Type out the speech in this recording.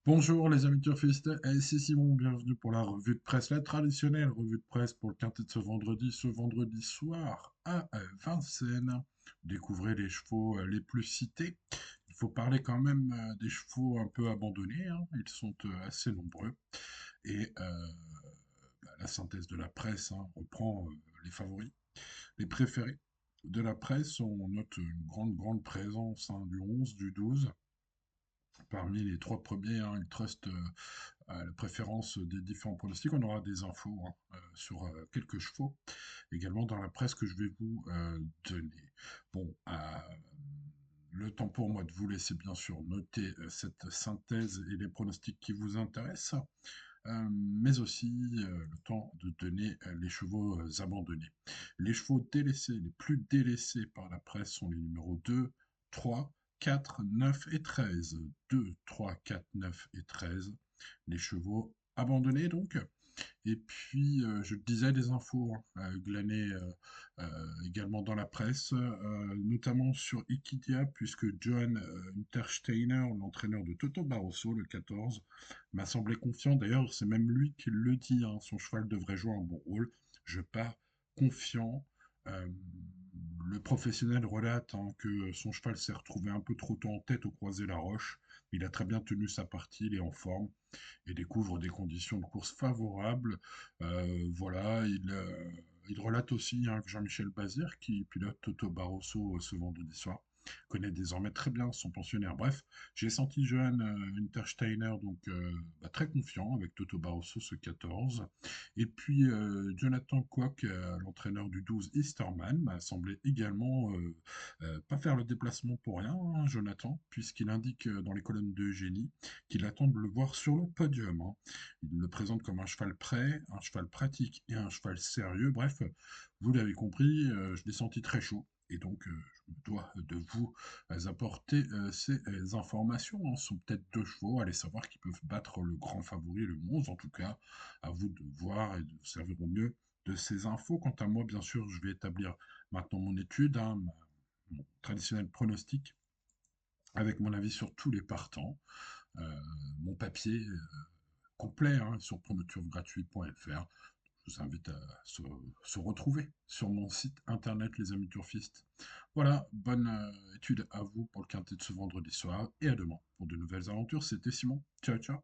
Bonjour les amis turfistes, et c'est Simon, bienvenue pour la revue de presse, la traditionnelle revue de presse pour le quintet de ce vendredi soir à Vincennes. Découvrez les chevaux les plus cités. Il faut parler quand même des chevaux un peu abandonnés, hein. Ils sont assez nombreux. Et la synthèse de la presse, hein, reprend les favoris, les préférés de la presse. On note une grande présence, hein, du 11, du 12. Parmi les trois premiers, hein, il trust à la préférence des différents pronostics. On aura des infos, hein, sur quelques chevaux, également dans la presse que je vais vous donner. Bon, le temps pour moi de vous laisser bien sûr noter cette synthèse et les pronostics qui vous intéressent, mais aussi le temps de donner les chevaux abandonnés. Les chevaux délaissés, les plus délaissés par la presse sont les numéros 2, 3, 4, 9 et 13. 2, 3, 4, 9 et 13. Les chevaux abandonnés donc. Et puis, je te disais des infos, hein, glanées également dans la presse, notamment sur Iquidia, puisque Johan Untersteiner, l'entraîneur de Toto Barroso, le 14, m'a semblé confiant. D'ailleurs, c'est même lui qui le dit, hein, son cheval devrait jouer un bon rôle. Je pars confiant. Euh, le professionnel relate, hein, que son cheval s'est retrouvé un peu trop tôt en tête au Croisé-la-Roche. Il a très bien tenu sa partie, il est en forme et découvre des conditions de course favorables. Voilà, il relate aussi, hein, que Jean-Michel Bazir, qui pilote Toto Barroso ce vendredi soir, connaît désormais très bien son pensionnaire. Bref, j'ai senti Johan Untersteiner donc très confiant avec Toto Barroso ce 14. Et puis Jonathan Kwok, l'entraîneur du 12 Easterman, m'a semblé également pas faire le déplacement pour rien, hein, Jonathan, puisqu'il indique dans les colonnes de génie qu'il attend de le voir sur le podium, hein. Il le présente comme un cheval prêt, un cheval pratique et un cheval sérieux. Bref, vous l'avez compris, je l'ai senti très chaud. Et donc, je me dois de vous apporter ces informations, hein. Ce sont peut-être deux chevaux, allez savoir qui peuvent battre le grand favori, le 11 en tout cas. À vous de voir et de vous servir au mieux de ces infos. Quant à moi, bien sûr, je vais établir maintenant mon étude, hein, mon traditionnel pronostic, avec mon avis sur tous les partants, euh, mon papier complet, hein, sur promoturgratuit.fr. Je vous invite à se retrouver sur mon site internet, les amis turfistes. Voilà, bonne étude à vous pour le quintet de ce vendredi soir et à demain pour de nouvelles aventures. C'était Simon. Ciao, ciao.